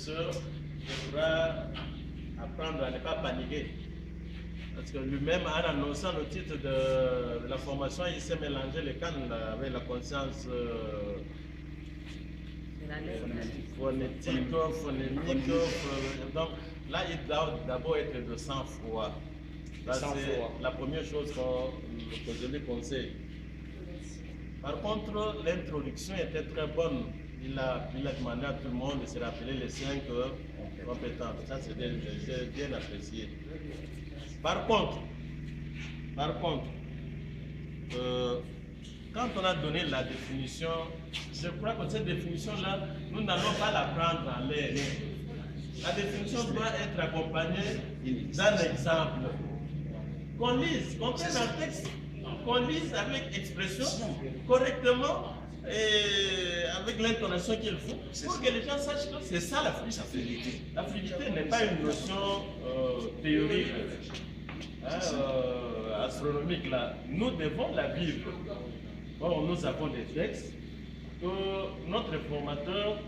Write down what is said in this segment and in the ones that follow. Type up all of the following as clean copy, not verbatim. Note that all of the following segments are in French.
professeur devra apprendre à ne pas paniquer. Parce que lui-même, en annonçant le titre de la formation, il s'est mélangé les cannes avec la conscience phonétique, phonémique. Donc là, il doit d'abord être de sang-froid. C'est la première chose que je lui conseille. Par contre, l'introduction était très bonne. Il a demandé à tout le monde de se rappeler les 5 compétences. Ça, j'ai bien apprécié. Par contre, quand on a donné la définition, je crois que cette définition-là, nous n'allons pas la prendre en l'air. La définition doit être accompagnée d'un exemple. Qu'on lise, qu'on prenne un texte, qu'on lise avec expression, correctement, et avec l'intonation qu'il faut, pour que les gens sachent que c'est ça la fluidité. La fluidité n'est pas une notion théorique, astronomique. Là. Nous devons la vivre. Or, nous avons des textes que notre formateur,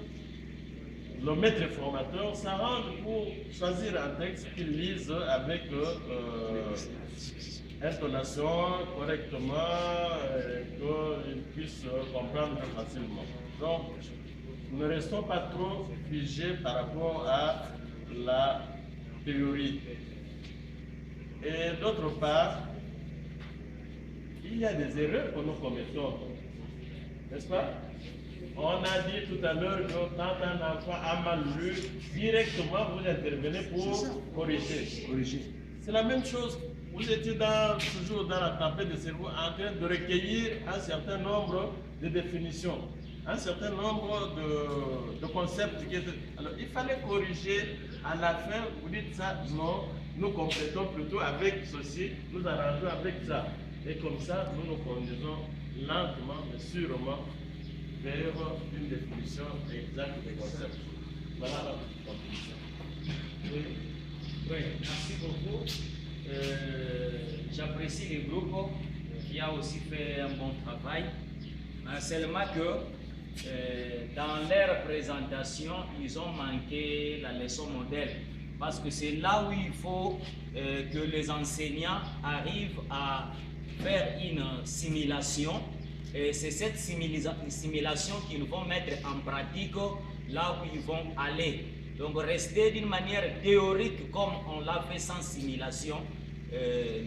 le maître formateur, s'arrange pour choisir un texte qu'il lise avec intonation correctement, qu'il puisse comprendre facilement. Donc, ne restons pas trop figés par rapport à la théorie. Et d'autre part, il y a des erreurs que nous commettons, n'est-ce pas? On a dit tout à l'heure que quand un enfant a mal lu, directement vous intervenez pour corriger. C'est la même chose. Vous étiez toujours dans la tempête de cerveau en train de recueillir un certain nombre de définitions, un certain nombre de concepts. Alors, il fallait corriger à la fin. Vous dites ça, non, nous complétons plutôt avec ceci, nous arrangeons avec ça. Et comme ça, nous nous conduisons lentement mais sûrement vers une définition exacte des concepts. Voilà la conclusion. Oui, merci beaucoup. J'apprécie le groupe qui a aussi fait un bon travail. Seulement que dans leur présentation, ils ont manqué la leçon modèle. Parce que c'est là où il faut que les enseignants arrivent à faire une simulation. Et c'est cette simulation qu'ils vont mettre en pratique là où ils vont aller. Donc rester d'une manière théorique comme on l'a fait sans simulation.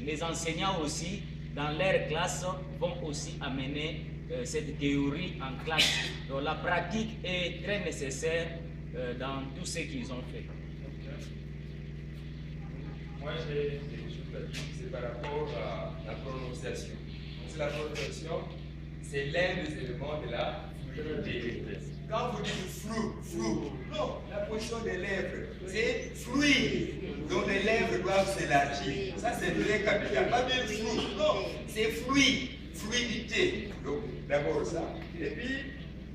Les enseignants aussi, dans leur classe, vont aussi amener cette théorie en classe. Donc la pratique est très nécessaire dans tout ce qu'ils ont fait. Moi, j'ai des choses à dire, c'est par rapport à la prononciation. La prononciation, c'est l'un des éléments de la fluidité. Quand vous dites flou, non, la position des lèvres, c'est fluide. Donc les lèvres doivent s'élargir. Ça, c'est très capital. Pas bien flou, non, c'est fluide, fluidité. Donc, d'abord ça. Et puis,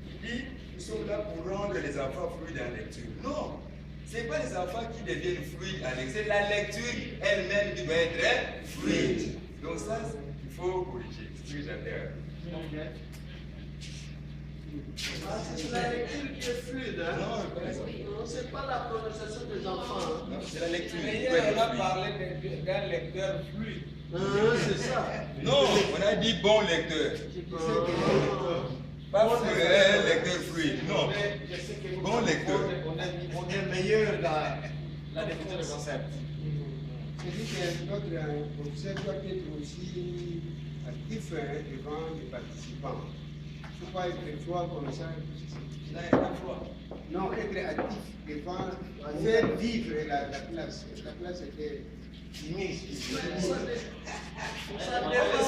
il dit, nous sommes là pour rendre les enfants fluides en lecture. Non, ce n'est pas les enfants qui deviennent fluides en lecture, c'est la lecture elle-même qui doit être fluide. Donc ça, il faut corriger. C'est ce que j'adhère. C'est la lecture qui est fluide, hein? Non, c'est pas la prononciation des enfants. Non, c'est la lecture. Hier, on a parlé d'un lecteur fluide. C'est ça. Non, on a dit bon lecteur. Pas un lecteur fluide, non. Bon lecteur. On est meilleur dans la définition des concepts. C'est-à-dire que notre professeur doit être aussi actif devant les participants. Il ne faut pas être froid comme ça. Non, être actif devant, faire vivre la classe. La classe était immense. Ça dépend.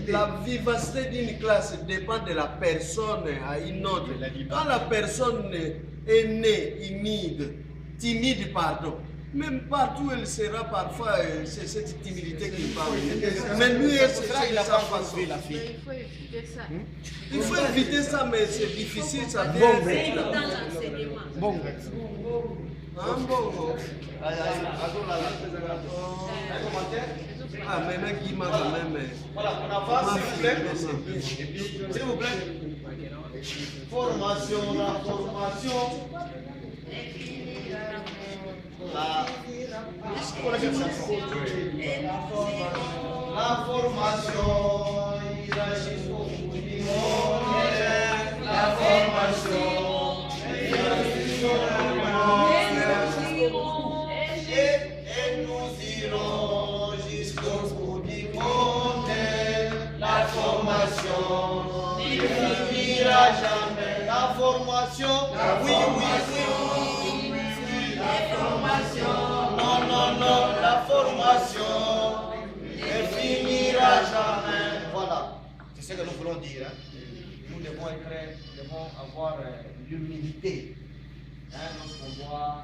La vivacité d'une classe dépend de la personne à une autre. Quand la personne est née timide, pardon, même partout elle sera parfois, c'est cette timidité qui parle. Mais lui, il a pas façon. La fille. Il faut éviter ça. Il faut éviter ça, mais c'est difficile, ça vient. C'est évident l'enseignement. Bon. Ah, maintenant, qui m'a quand même. Voilà, on avance, s'il vous plaît. S'il vous plaît. Formation, la formation. La formation ira jusqu'au bout du monde. La formation ira jusqu'au bout du monde. Et nous irons jusqu'au bout du monde. La formation ne finira jamais. La formation, oui, oui, oui. La formation, non, non, non, la formation ne finira jamais. Voilà, c'est ce que nous voulons dire. Hein. Nous devons avoir l'humilité lorsqu'on doit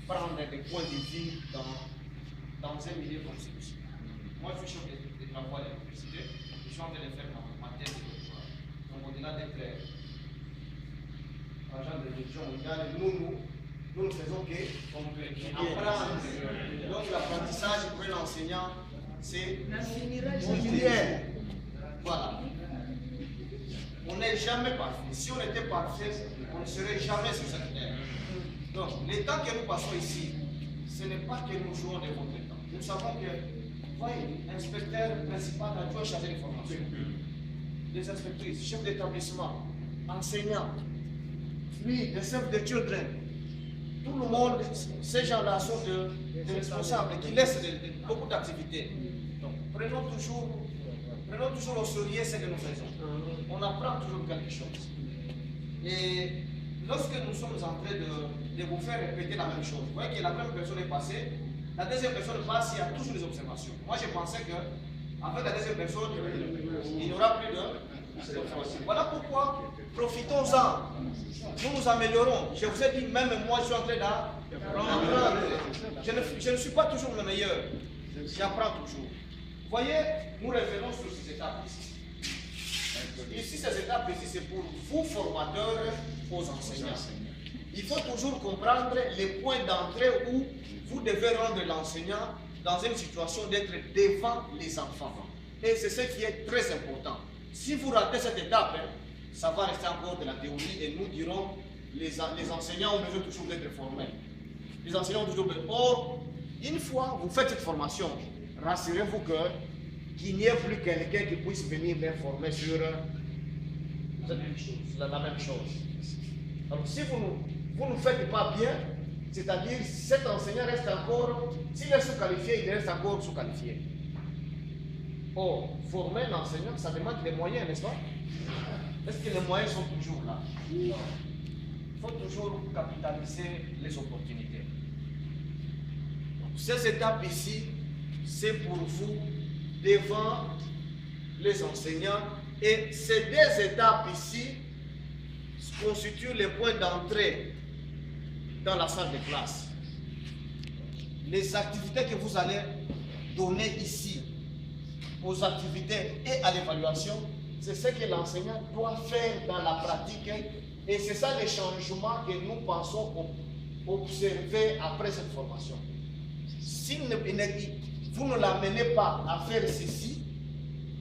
prendre des points de vue dans un milieu comme celui-ci. Moi, je suis chef de travaux à l'université, je suis en train de faire ma thèse de doctorat. Donc, au-delà d'être agent de région mondiale, nous ne faisons qu'apprendre. Donc, l'apprentissage pour l'enseignant, c'est continuel. Voilà. On n'est jamais parfait. Si on était parfait, on ne serait jamais sur cette terre. Donc, les temps que nous passons ici, ce n'est pas que nous jouons de votre temps. Nous savons que, voyez, l'inspecteur principal a dû charger de formation. Les inspectrices, chefs d'établissement, enseignants, oui, les chefs de children, tout le monde, ces gens-là sont des responsables qui laissent beaucoup d'activités. Donc, prenons toujours au sérieux ce que nous faisons. On apprend toujours quelque chose. Et lorsque nous sommes en train de vous faire répéter la même chose, vous voyez que la même personne est passée, la deuxième personne passe, il y a toujours des observations. Moi, je pensais qu'avec la deuxième personne, il n'y aura plus d'observations. Voilà pourquoi, profitons-en. Nous nous améliorons. Je vous ai dit, même moi, je suis en train d'apprendre. Je ne suis pas toujours le meilleur. J'apprends toujours. Vous voyez, nous revenons sur ces étapes ici. Ici, ces étapes ici, c'est pour vous, formateurs, aux enseignants. Il faut toujours comprendre les points d'entrée où vous devez rendre l'enseignant dans une situation d'être devant les enfants. Et c'est ce qui est très important. Si vous ratez cette étape, ça va rester encore de la théorie et nous dirons les enseignants ont besoin toujours d'être formés. Les enseignants ont toujours besoin. Or, une fois vous faites cette formation, rassurez-vous qu'il n'y ait plus quelqu'un qui puisse venir les former sur la même chose. Alors, si vous ne faites pas bien, c'est-à-dire cet enseignant reste encore, s'il est sous-qualifié, il reste encore sous-qualifié. Or, former l'enseignant, ça demande des moyens, n'est-ce pas? Est-ce que les moyens sont toujours là? Non. Il faut toujours capitaliser les opportunités. Donc, ces étapes ici, c'est pour vous devant les enseignants. Et ces deux étapes ici constituent les points d'entrée dans la salle de classe. Les activités que vous allez donner ici aux activités et à l'évaluation, c'est ce que l'enseignant doit faire dans la pratique. Et c'est ça le changement que nous pensons observer après cette formation. Si vous ne l'amenez pas à faire ceci,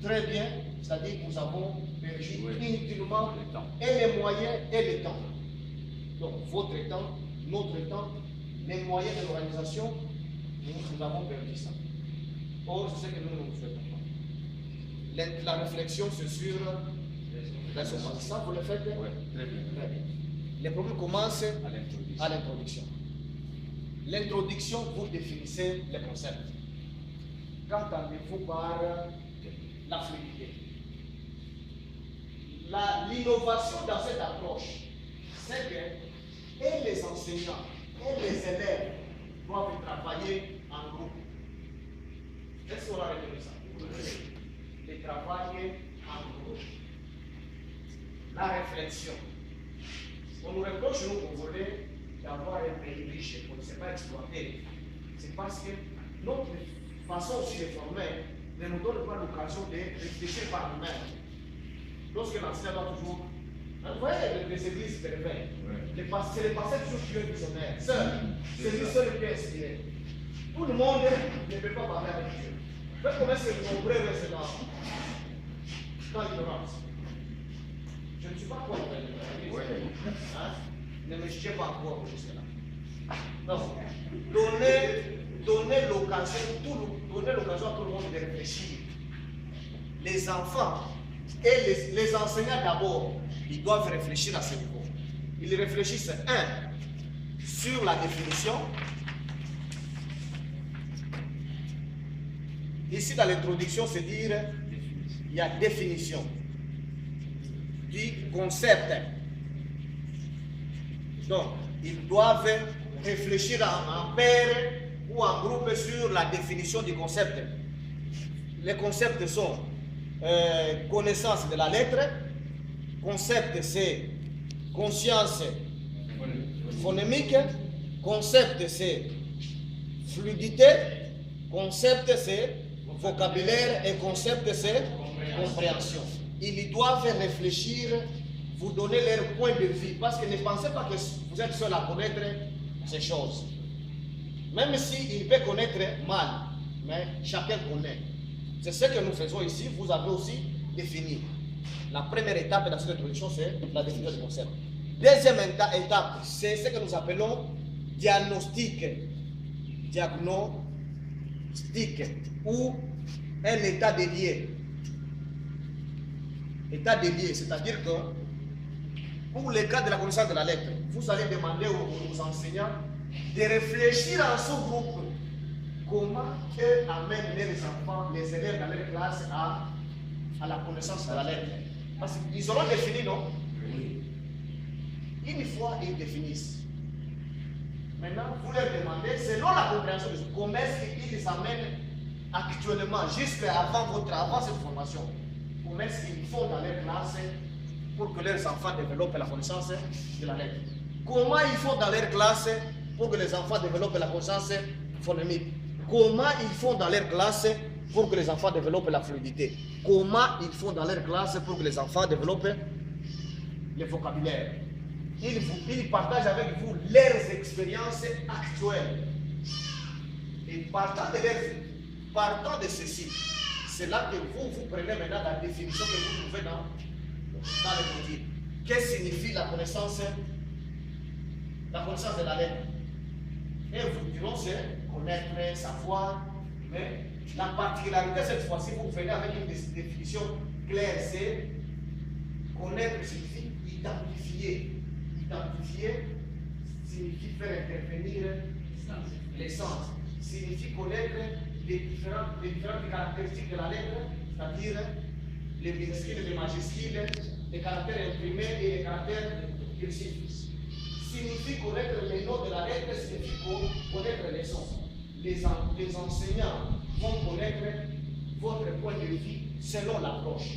très bien, c'est-à-dire que nous avons perdu inutilement et les moyens et le temps. Donc votre temps, notre temps, les moyens de l'organisation, nous avons perdu ça. Or, c'est ce que nous ne souhaitons pas. La réflexion, c'est sur la sommation. Ça, vous le faites? Oui, très bien. Très bien. Les problèmes commencent à l'introduction. L'introduction, vous définissez les concepts. Qu'entendez-vous par la fluidité? L'innovation dans cette approche, c'est que et les enseignants et les élèves doivent travailler en groupe. Est-ce qu'on a retenu ça? Les travailler en groupe. La réflexion. On nous reproche, nous, Congolais, d'avoir un pays riche, on ne sait pas exploiter. C'est parce que notre façon aussi de former ne nous donne pas l'occasion de réfléchir par nous-mêmes. Lorsque l'enseignant doit toujours. Vous voyez les églises se réveillent. C'est le passé toujours qui est visionnaire. C'est lui seul qui est inspiré. Tout le monde ne peut pas parler avec Dieu. Faites comment est-ce que vous comprenez dans l'ignorance? Je ne suis pas contre Hein? Ne me jugez pas encore jusque-là. Non. Donnez l'occasion à tout le monde de réfléchir. Les enfants et les enseignants d'abord, ils doivent réfléchir à ce niveau. Ils réfléchissent, sur la définition. Ici, dans l'introduction, c'est dire, il y a définition du concept. Donc, ils doivent réfléchir en paire ou en groupe sur la définition du concept. Les concepts sont connaissance de la lettre, concept c'est conscience phonémique, concept c'est fluidité, concept c'est vocabulaire et concept c'est compréhension. Ils doivent réfléchir, vous donner leur point de vue, parce que ne pensez pas que vous êtes seul à connaître ces choses. Même s'il peut connaître mal, mais chacun connaît. C'est ce que nous faisons ici, vous avez aussi défini. La première étape dans cette introduction, c'est la définition du concept. Deuxième étape, c'est ce que nous appelons diagnostic. Diagnostic, ou un état délié. État délié, c'est-à-dire que pour le cas de la connaissance de la lettre, vous allez demander aux enseignants de réfléchir en sous-groupe comment eux amènent les enfants, les élèves dans leur classe à la connaissance de la lettre. Parce qu'ils auront défini, non? Oui. Une fois ils définissent. Maintenant, vous leur demandez, selon la compréhension de comment est-ce qu'ils amènent actuellement, avant cette formation, comment est-ce qu'ils font dans leur classe pour que leurs enfants développent la connaissance de la lettre. Comment ils font dans leur classe pour que les enfants développent la connaissance phonémique. Comment ils font dans leur classe pour que les enfants développent la fluidité. Comment ils font dans leur classe pour que les enfants développent le vocabulaire. Ils partagent avec vous leurs expériences actuelles. Et partant de ceci, c'est là que vous prenez maintenant la définition que vous trouvez dans le module. Qu'est-ce que signifie la connaissance de la lettre? Et vous dirons, c'est connaître, savoir, mais la particularité cette fois-ci, vous venez avec une définition claire, c'est connaître signifie identifier. Identifier signifie faire intervenir les sens, signifie connaître les différentes caractéristiques de la lettre, c'est-à-dire les minuscules et les majuscules, les caractères imprimés et les caractères cursifs. Signifie connaître les noms de la lettre, signifie connaître les sons. Les enseignants vont connaître votre point de vue selon l'approche.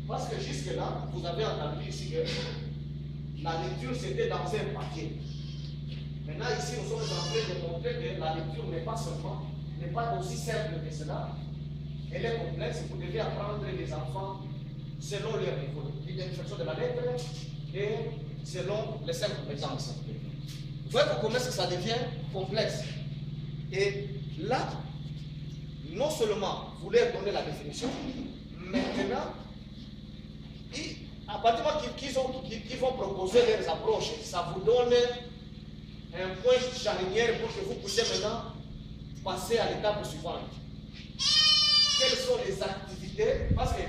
Parce que jusque-là, vous avez entendu ici que la lecture c'était dans un papier. Maintenant, ici, nous sommes en train de montrer que la lecture n'est pas aussi simple que cela. Elle est complexe. Vous devez apprendre les enfants selon leur niveau d'identification de la lettre et selon les 5 compétences. Vous voyez comment ça devient complexe. Et là, non seulement vous leur donnez la définition, maintenant, à partir du moment qu'ils vont proposer leurs approches, ça vous donne un point charnière pour que vous puissiez maintenant passer à l'étape suivante. Quelles sont les activités? Parce que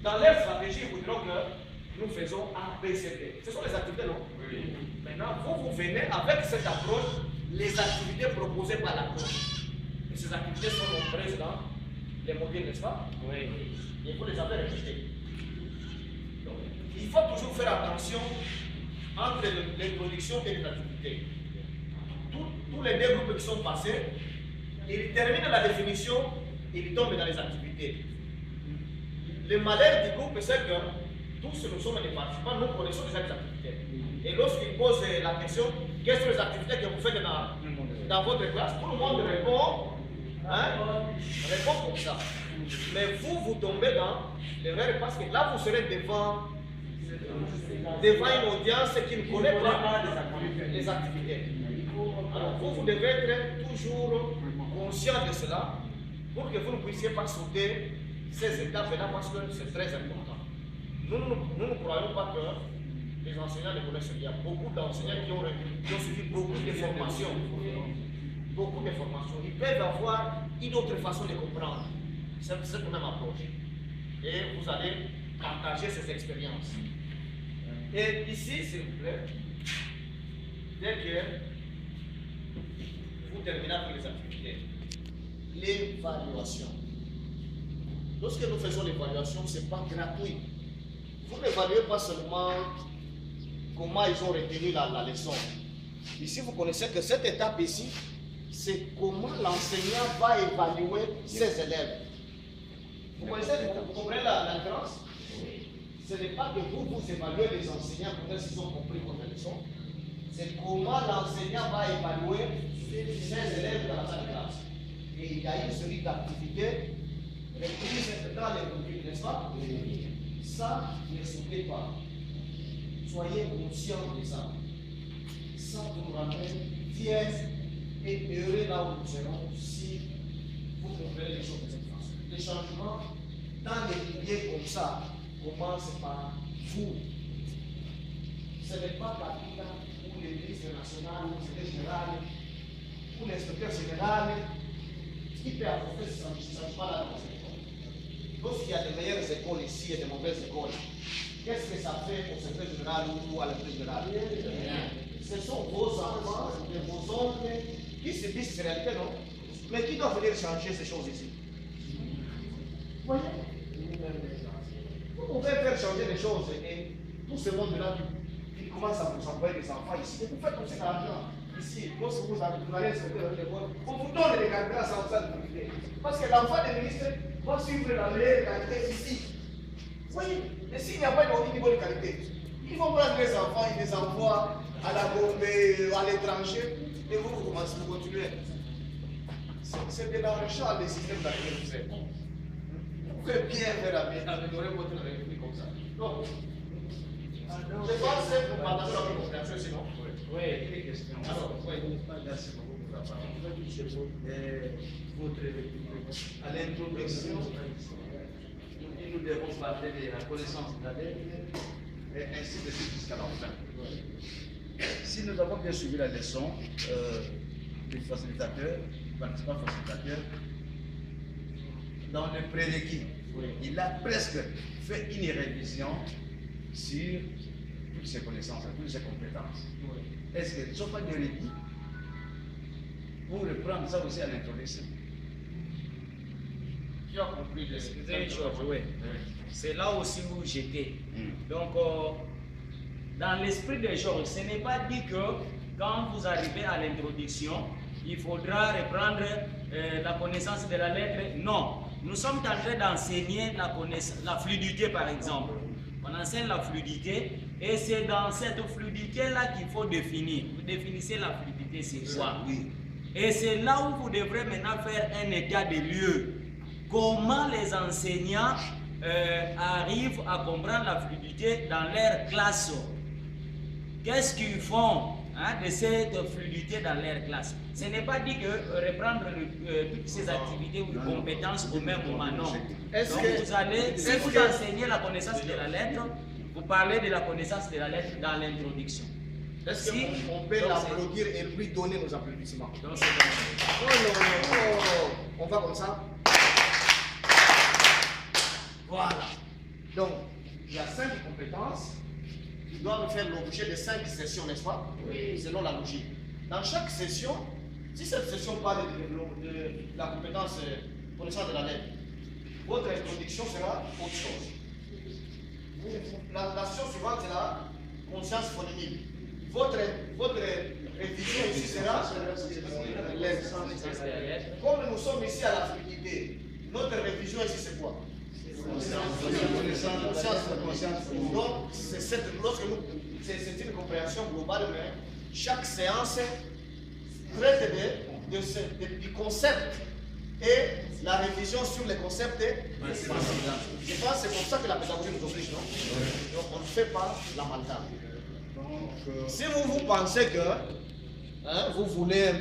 dans leur stratégie, vous diront que nous faisons A, B, C, D. Ce sont les activités, non? Oui. Maintenant, vous venez avec cette approche, les activités proposées par l'approche. Et ces activités sont nombreuses dans les modules, n'est-ce pas? Oui. Et vous les avez répétées. Donc, il faut toujours faire attention entre l'introduction et les activités. Tous les deux groupes qui sont passés, ils terminent la définition, ils tombent dans les activités. Le malheur du groupe, c'est que tous nous sommes des participants, nous connaissons les activités. Et lorsqu'ils posent la question, quelles sont les activités que vous faites dans votre classe, tout le monde répond, répond comme ça. Mais vous tombez dans l'erreur parce que là, vous serez devant une audience qui ne connaît pas les activités. Alors vous devez être toujours conscient de cela pour que vous ne puissiez pas sauter ces étapes-là parce que c'est très important. Nous ne croyons pas que les enseignants ne connaissent rien. Beaucoup d'enseignants qui ont suivi beaucoup de formations. Beaucoup de formations. Ils peuvent avoir une autre façon de comprendre cette même approche. Et vous allez partager ces expériences. Et ici, s'il vous plaît, dès que vous terminez avec les activités, l'évaluation. Lorsque nous faisons l'évaluation, ce n'est pas gratuit. Vous n'évaluez pas seulement comment ils ont retenu la leçon. Ici, vous connaissez que cette étape ici, c'est comment l'enseignant va évaluer ses élèves. Vous connaissez, vous comprenez la différence? Ce n'est pas que vous évaluez les enseignants pour voir s'ils ont compris votre leçon. C'est comment l'enseignant va évaluer ses élèves dans la salle de classe. Et il y a une série d'activités reprises dans les modules, n'est-ce pas? Ça, ne soufflez pas. Soyez conscients de ça. Ça vous ramène fiers et heureux là où nous serons si vous comprenez les choses de cette façon. Les changements dans les milieux comme ça commencent par vous. Ce n'est pas Kabila ou le ministre national ou le secrétaire général ou l'inspecteur général qui peut apporter ce changement-là dans cette école. Lorsqu'il y a de meilleures écoles ici et de mauvaises écoles, qu'est-ce que ça fait au secrétaire général ou à l'inspecteur général? Ce sont vos enfants et vos oncles qui subissent ces réalités, non? Mais qui doit venir changer ces choses ici? Vous voyez? Vous pouvez faire changer les choses et tout ce monde-là qui commence à vous envoyer des enfants ici. Et vous faites aussi l'argent ici. Lorsque vous allez respecter l'école, on vous donne des carburants sans ça de qualité. Parce que l'enfant des ministres va suivre la meilleure qualité ici. Vous voyez? Et s'il n'y a pas de bonne qualité, ils vont prendre les enfants, ils les envoient à la Gombe, à l'étranger, et vous commencez à continuer. C'est de l'argent le système dans lequel vous êtes. Vous pouvez bien faire améliorer votre république comme ça. Donc, je pense que vous partagez la compréhension, sinon. Oui, des questions. Alors, oui. Merci beaucoup pour la parole. À l'introduction, nous devons parler de la connaissance de la lettre et ainsi de suite jusqu'à la fin. Si nous avons bien suivi la leçon du facilitateur, participant facilitateur, dans le prérequis, il a presque fait une révision sur toutes ses connaissances, toutes ses compétences. Est-ce qu'ils ne sont pas des requis pour reprendre ça aussi à l'introduction? Qui a compris les Oui. C'est là aussi où j'étais. Donc, dans l'esprit des choses, ce n'est pas dit que quand vous arrivez à l'introduction, il faudra reprendre la connaissance de la lettre. Non, nous sommes en train d'enseigner la fluidité par exemple. On enseigne la fluidité et c'est dans cette fluidité-là qu'il faut définir. Vous définissez la fluidité, c'est quoi? Oui. Et c'est là où vous devrez maintenant faire un état de lieu. Comment les enseignants arrivent à comprendre la fluidité dans leur classe? Qu'est-ce qu'ils font de cette fluidité dans leur classe? Ce n'est pas dit que reprendre toutes ces activités ou compétences au même moment, non. Donc vous allez, si vous enseignez la connaissance de la lettre, vous parlez de la connaissance de la lettre dans l'introduction. Est-ce qu'on peut l'applaudir et lui donner nos applaudissements? On va comme ça. Voilà. Donc, il y a 5 compétences qui doivent faire l'objet de 5 sessions, n'est-ce pas? Oui. Selon la logique. Dans chaque session, si cette session parle de la compétence connaissance de la lettre, votre introduction sera autre chose. La session suivante sera conscience phonimique. Votre révision ici sera comme nous sommes ici à la fluidité, notre révision ici c'est quoi? Donc, c'est une compréhension globale, mais chaque séance traite du concept et la révision sur les concepts. Je pense que c'est comme ça que la pédagogie nous oblige, non? Donc, on ne fait pas l'amalgame. Si vous pensez que vous voulez